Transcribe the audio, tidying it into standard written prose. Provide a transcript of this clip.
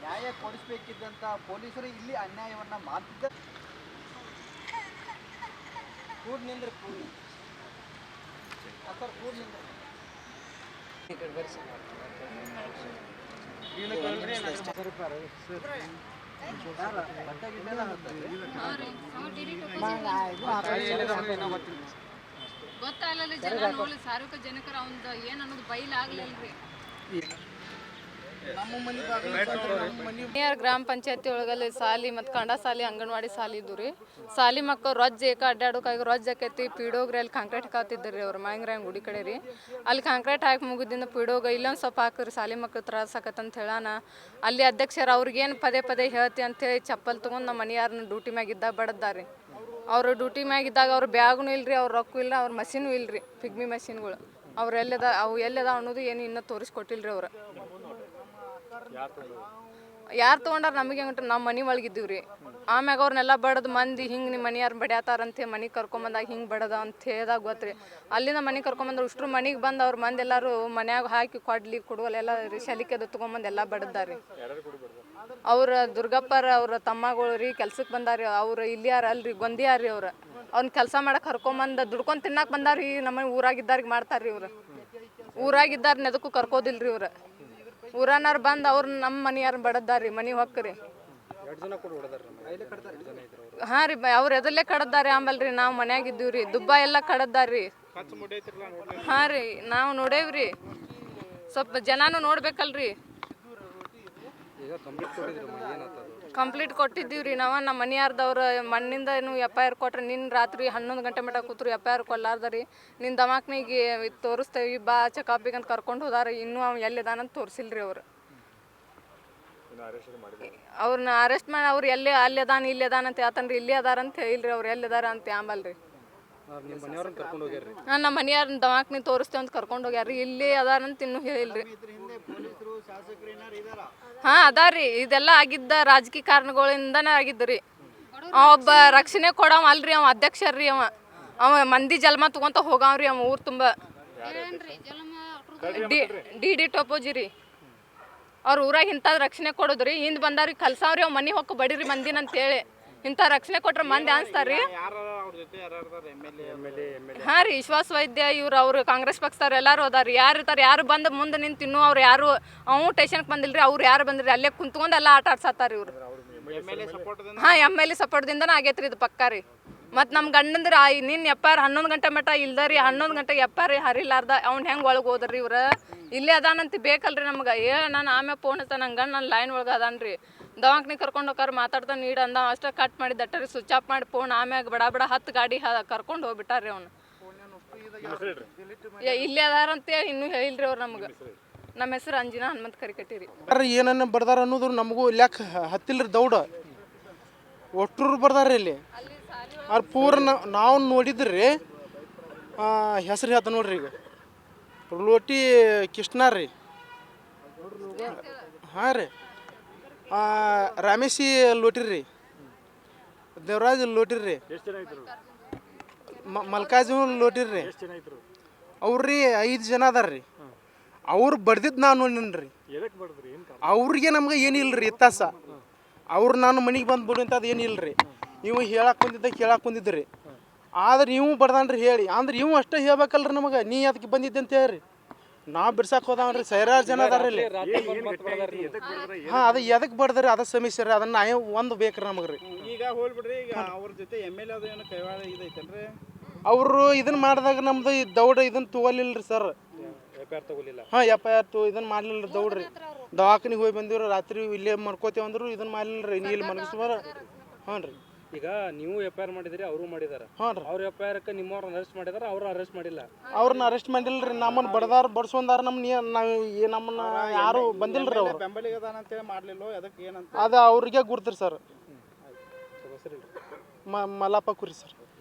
ನ್ಯಾಯ ಕೊಡಿಸಬೇಕಿದ್ದಂಥ ಪೊಲೀಸರು ಇಲ್ಲಿ ಅನ್ಯಾಯವನ್ನು ಮಾಡ್ತಿದ್ದ ಕೂಡ ನಿಂದ್ರೆ ಸರ್ ಕೂಡ ನಿಂದ್ರೆ ಗೊತ್ತಾಗಲ್ಲ ಜನ ನೋಡಿ ಸಾರ್ವಜನಿಕ ಜನಕರ ಅವಂದ ಏನ್ ಅನ್ನೋದು ಬೈಲಾಗ್ಲಿಲ್ರಿ. ಗ್ರಾಮ ಪಂಚಾಯತಿ ಒಳಗಲ್ಲಿ ಸಾಲಿ ಮತ್ತು ಕಂಡ ಸಾಲಿ ಅಂಗನವಾಡಿ ಸಾಲಿ ಇದ್ದು ರೀ. ಸಾಲಿ ಮಕ್ಕಳು ರೊಜ್ಜ ಏಕ ಅಡ್ಡಾಡೋಕಾಗಿ ರೊಜ್ಜ ಆಕೈತಿ. ಪೀಡೋಗ್ರಿ ಅಲ್ಲಿ ಕಾಂಕ್ರೀಟ್ ಹಾಕತ್ತಿದ್ರಿ ಅವ್ರು ಮಾಯಂಗ್ರಾಯಂಗ್ ಗುಡಿ ಕಡೆ ರೀ. ಅಲ್ಲಿ ಕಾಂಕ್ರೀಟ್ ಹಾಕಿ ಮುಗಿದಿಂದ ಪೀಡೋಗ ಇಲ್ಲೊಂದು ಸ್ವಲ್ಪ ಹಾಕ್ರಿ ಸಾಲಿ ಮಕ್ಕಳು ತ್ರಾಸ ಆಕತ್ತಂತ ಹೇಳಾನ. ಅಲ್ಲಿ ಅಧ್ಯಕ್ಷರು ಅವ್ರಿಗೇನು ಪದೇ ಪದೇ ಹೇಳ್ತಿ ಅಂತೇಳಿ ಚಪ್ಪಲ್ ತೊಗೊಂಡು ನಮ್ಮ ಮನೆಯಾರನ್ನ ಡ್ಯೂಟಿ ಮ್ಯಾಗಿದ್ದಾಗ ಬಡದಾರಿ. ಅವರು ಡ್ಯೂಟಿ ಮ್ಯಾಗಿದ್ದಾಗ ಅವ್ರ ಬ್ಯಾಗ್ನು ಇಲ್ರಿ, ಅವ್ರ ರೊಕ್ಕ ಇಲ್ಲ, ಅವ್ರ ಮಷೀನು ಇಲ್ರಿ, ಪಿಗ್ಮಿ ಮಷೀನ್ಗಳು. ಅವ್ರು ಅವು ಎಲ್ಲದ ಅನ್ನೋದು ಏನು ಇನ್ನೂ ತೋರಿಸ್ಕೊಟ್ಟಿಲ್ರಿ ಅವ್ರು. ಯಾರು ತೊಗೊಂಡಾರ ನಮಗೆ ಹೆಂಗೆ ನಮ್ಮ ಮನೆ ಒಳಗಿದ್ದೀವಿ ರೀ. ಆಮ್ಯಾಗ ಅವ್ರನ್ನೆಲ್ಲ ಬಡದು ಮಂದಿ ಹಿಂಗೆ ನಿಮ್ಮ ಮನೆಯಾರು ಬಡ್ಯಾತಾರಂತೆ ಮನೆಗೆ ಕರ್ಕೊಂಬಂದಾಗ ಹಿಂಗೆ ಬಡದ ಅಂತ ಹೇಳ್ದಾಗ ಗೊತ್ತ್ರಿ. ಅಲ್ಲಿಂದ ಮನೆಗೆ ಕರ್ಕೊಂಬಂದ್ರೆ ಅಷ್ಟ್ರು ಮನೆಗೆ ಬಂದು ಅವ್ರ ಮಂದಿ ಎಲ್ಲರೂ ಮನ್ಯಾಗ ಹಾಕಿ ಕೊಡುವಲ್ಲೆಲ್ಲ ಶಲಿಕೆ ತೊಗೊಂಬಂದು ಎಲ್ಲ ಬಡದಾರಿ. ಅವ್ರ ದುರ್ಗಪ್ಪರ ಅವ್ರ ತಮ್ಮಗಳು ರೀ ಕೆಲ್ಸಕ್ಕೆ ಬಂದಾರಿ. ಅವ್ರು ಇಲ್ಲಿ ಯಾರು ಅಲ್ರಿ ಗೊಂದಿಯಾರ್ರಿ. ಅವ್ರನ್ನ ಕೆಲಸ ಮಾಡಕ್ಕೆ ಕರ್ಕೊಂಬಂದು ದುಡ್ಕೊಂಡು ತಿನ್ನಕ್ಕೆ ಬಂದಾರಿ. ನಮ್ಮ ಊರಾಗಿದ್ದಾರಿಗೆ ಮಾಡ್ತಾರ್ರಿ ಇವ್ರು. ಊರಾಗಿದ್ದಾರನ್ನ ಎದಕ್ಕೂ ಕರ್ಕೋದಿಲ್ರಿ ಇವ್ರು. ಊರನಾರು ಬಂದು ಅವ್ರು ನಮ್ಮ ಮನೆಯಾರ ಬಡದಾರಿ ಮನೆ ಹೊಕ್ಕರಿ. ಹಾಂ ರೀ, ಅವ್ರು ಎದಲ್ಲೇ ಕಡದಾರಿ. ಆಮೇಲೆ ರೀ ನಾವು ಮನ್ಯಾಗಿದ್ದೀವಿ ರೀ, ದುಬ್ಬ ಎಲ್ಲ ಕಡದಾರಿ. ಹಾಂ ರೀ, ನಾವು ನೋಡೇವ್ರಿ. ಸ್ವಲ್ಪ ಜನನೂ ನೋಡ್ಬೇಕಲ್ರಿ. ಕಂಪ್ಲೀಟ್ ಕೊಟ್ಟಿದ್ದೀವಿ ರೀ ನಾವು. ನಮ್ಮ ಮನೆಯಾರ್ದವ್ರು ಮಣ್ಣಿಂದ FIR ಕೊಟ್ರೆ ನಿನ್ನ ರಾತ್ರಿ 11 ಗಂಟೆ ಮಟ್ಟ ಕೂತ್ರು FIR ಕೊಡ್ಲಾರ್ದ ರೀ. ನಿನ್ನ ದವಾಖಾನಿಗೆ ತೋರಿಸ್ತೇವೆ ಬಾ ಚೆಕಪ್ಪಿಗೆ ಅಂತ ಕರ್ಕೊಂಡು ಹೋದಾರ. ಇನ್ನೂ ಅವ್ನು ಎಲ್ಲಿದಾನಂತ ತೋರಿಸಿಲ್ರಿ ಅವ್ರು. ಅವ್ರನ್ನ ಅರೆಸ್ಟ್ ಮಾಡಿ ಅವ್ರು ಎಲ್ಲಿ ಅಲ್ಲಿ ಅದಾನ ಇಲ್ಲಿ ಅದಾನ ಅಂತ ಹೇಳ್ತಾನ್ರಿ. ಇಲ್ಲಿ ಅದಾರಂತ ಹೇಳಿಲ್ರಿ ಅವ್ರು ಎಲ್ಲಿದಾರ ಅಂತ ಆಂಬಲ್ರಿ. ಹಾಂ, ನಮ್ಮ ಮನೆಯವ್ರನ್ನ ದವಾಖಾನಿ ತೋರಿಸ್ತೇವೆ ಅಂತ ಕರ್ಕೊಂಡು ಹೋಗ್ಯಾರ್ರಿ. ಇಲ್ಲಿ ಅದಾರಂತ ಇನ್ನೂ ಹೇಳಿಲ್ರಿ. ಹಾಂ ಅದಾರಿ. ಇದೆಲ್ಲ ಆಗಿದ್ದ ರಾಜಕೀಯ ಕಾರಣಗಳಿಂದನೇ ಆಗಿದ್ದು ರೀ. ಒಬ್ಬ ರಕ್ಷಣೆ ಕೊಡವ ಅಲ್ರಿ, ಅವ ಅಧ್ಯಕ್ಷರ್ರಿ. ಅವ ಮಂದಿ ಜಲ್ಮ ತಗೊಂತ ಹೋಗವ್ರಿ. ಅವ ಊರು ತುಂಬ ಡಿ ಟೋಪೋಜಿ ರೀ. ಅವ್ರ ಊರಾಗ ಇಂಥದ್ದು ರಕ್ಷಣೆ ಕೊಡೋದ್ರಿ. ಹಿಂದೆ ಬಂದವ್ರಿಗೆ ಕಲ್ಸಾವ್ರಿ. ಅವ್ ಮನೆ ಹೊಕ್ಕ ಬಡೀರಿ ಮಂದಿನ ಅಂತೇಳಿ. ಇಂಥ ರಕ್ಷಣೆ ಕೊಟ್ರೆ ಮಂದಿ ಅನ್ಸ್ತಾರ್ರಿ. ಹಾಂ ರೀ, ವಿಶ್ವಾಸ ವೈದ್ಯ ಅವ್ರು ಕಾಂಗ್ರೆಸ್ ಪಕ್ಷದವ್ರು ಎಲ್ಲರೂ ಹೋದಾರಿ. ಯಾರು ಇರ್ತಾರೆ, ಯಾರು ಬಂದು ಮುಂದೆ ನಿಂತು ಇನ್ನೂ ಅವ್ರು ಯಾರು ಅವು ಟೇಷನ್ಗೆ ಬಂದಿಲ್ರಿ. ಅವ್ರು ಯಾರು ಬಂದಿರಿ ಅಲ್ಲೇ ಕುಂತ್ಕೊಂಡು ಎಲ್ಲ ಆಟ ಆಡ್ಸತ್ತಾರ ಇವ್ರು. ಹಾಂ, MLA ಸಪೋರ್ಟ್ದಿಂದನೇ ಆಗೈತ್ರಿ ಇದು ಪಕ್ಕ ರೀ. ಮತ್ತು ನಮ್ಮ ಗಂಡಂದ್ರೆ ನಿನ್ನ FIR 11 ಗಂಟೆ ಮಟ್ಟ ಇಲ್ದರಿ. 11 ಗಂಟೆಗೆ FIR ಹರಿಲಾರ್ದ ಅವ್ನು ಹೆಂಗೆ ಒಳಗೆ ಹೋದ್ರಿ ಇವ್ರು. ಇಲ್ಲೇ ಅದಾನಂತ ಬೇಕಲ್ರಿ ನಮ್ಗೆ. ನಾನು ಆಮೇಲೆ ಫೋನ್ ಹಚ್ಚ ನನ್ನ ಗಂಡ ನನ್ನ ಲೈನ್ ಒಳಗೆ ಅದಾನ್ರಿ. ದವಾಖಾನೆ ಕರ್ಕೊಂಡು ಹೋಗಾರ ಮಾತಾಡ್ತಾ ನೀಡು ಅಂದ. ಅಷ್ಟೇ ಕಟ್ ಮಾಡಿ ದಟ್ಟರಿ ಸ್ವಿಚ್ ಆಫ್ ಮಾಡಿ ಫೋನ್. ಆಮ್ಯಾಗ ಬಡ 10 ಗಾಡಿ ಕರ್ಕೊಂಡು ಹೋಗ್ಬಿಟ್ಟಾರ್ರಿ ಅವ್ನು. ಇಲ್ಲೇ ಅದಾರಂತೇಳಿ ಇನ್ನೂ ಹೇಳಿಲ್ರಿ ಅವ್ರು ನಮ್ಗೆ. ನಮ್ಮ ಹೆಸರು ಅಂಜಿನಾ ಹನುಮಂತ ಕರಿಕಟ್ಟಿರಿ. ಏನನ್ನ ಬರ್ದಾರ ಅನ್ನೋದು ನಮಗೂ ಲೆಕ್ಕ ಹತ್ತಿಲ್ರಿ. ದೌಡ ಒಟ್ಟರು ಬರ್ದಾರ ಇಲ್ಲಿ. ಅವ್ರ ಪೂರ ನಾವು ನೋಡಿದ್ರಿ. ಹೆಸರು ಹೇಳ್ತ ನೋಡ್ರಿ. ಈಗ ಲೋಟಿ ಕೃಷ್ಣ ರೀ. ಹಾಂ ರೀ, ರಮೇಶಿ ಲೋಟಿರಿ, ದೇವರಾಜ್ ಲೋಟಿರಿ, ಮಲ್ಕಾಜು ಲೋಟಿರಿ. ಅವ್ರಿ 5 ಜನ ಅದಾರ್ರಿ. ಅವ್ರು ಬಡ್ದಿದ್ದು ನಾನು ನೋಡಿನ್ರಿ. ಅವ್ರಿಗೆ ನಮ್ಗೆ ಏನಿಲ್ರಿ ಇತ್ತಾಸ. ಅವ್ರು ನಾನು ಮನೆಗೆ ಬಂದು ಬಿಡು ಅಂತ ಅದು ಏನಿಲ್ರಿ. ಇವು ಹೇಳಕ್ಕೆ ಬಂದಿದ್ದ ಕೇಳಕ್ಕೆ ಬಂದಿದ್ರಿ. ಆದ್ರೆ ಇವು ಬಡ್ದಾನ್ರಿ ಹೇಳಿ. ಅಂದ್ರೆ ಇವು ಅಷ್ಟೇ ಹೇಳ್ಬೇಕಲ್ರಿ ನಮಗೆ. ನೀ ಅದಕ್ಕೆ ಬಂದಿದ್ದೆ ಅಂತ ಹೇಳ್ರಿ. ನಾವು ಬಿಡ್ಸಕ್ಕೆ ಹೋದವ್ರಿ. 1000 ಜನ ಅದಾರ ಇಲ್ಲಿ. ಹಾಂ, ಅದು ಎದಕ್ಕೆ ಬಡ್ದ್ರಿ ಅದ ಸಮಸ್ಯೆ ರೀ. ಅದನ್ನ ಒಂದು ಬೇಕ್ರಿ ನಮಗೆ ರೀ. ಈಗ ಹೋಗ್ಬಿಡ್ರಿ. ಈಗ ಅವ್ರ ಜೊತೆ MLA ಅದು ಏನೋ ಕೈವಾಡ ಇದೈತಲ್ರಿ. ಅವರು ಇದನ್ನ ಮಾಡಿದಾಗ ನಮ್ದು ದೌಡ ಇದನ್ನ ತಗೋಲಿಲ್ರಿ ಸರ್. ಹಾಂ, FIR ಇದನ್ನ ಮಾಡ್ಲಿಲ್ಲ ದೌಡ್ರಿ. ದವಾಖಾನಿಗೆ ಹೋಗಿ ಬಂದಿವ್ರಿ. ರಾತ್ರಿ ಇಲ್ಲೇ ಮಾಡ್ಕೋತೇವೆ ಅಂದ್ರು ಇದನ್ನ ಮಾಡ್ಲಿಲ್ರಿ. ನೀ ಇಲ್ಲಿ ಮನಗಿಸ್ಬಾರ. ಹಾಂ ರೀ. ಈಗ ನೀವು FIR ಮಾಡಿದಿರಿ, ಅವರು ಮಾಡಿದಾರೆ. ಹಾಂ ರೀ. ಅವ್ರ FIR ನಿಮ್ಮವ್ರನ್ನ ಅರೆಸ್ಟ್ ಮಾಡಿದಾರ, ಅವ್ರು ಅರೆಸ್ಟ್ ಮಾಡಿಲ್ಲ. ಅವ್ರನ್ನ ಅರೆಸ್ಟ್ ಮಾಡಿಲ್ರಿ. ನಮ್ಮನ್ನ ಬಡ್ಸೊಂದಾರ. ನಮ್ಮನ್ನ ಯಾರು ಬಂದಿಲ್ರಿ. ಅವ್ರು ಬೆಂಬಲಿಗ ಅದಾನ ಅಂತೇಳಿ ಮಾಡ್ಲಿಲ್ಲ. ಅದಕ್ಕೆ ಏನಂತ ಅದು ಅವ್ರಿಗೆ ಗುರ್ತಿರಿ ಸರ್. ಮಲ್ಲಪ್ಪ ಕುರಿ ಸರ್.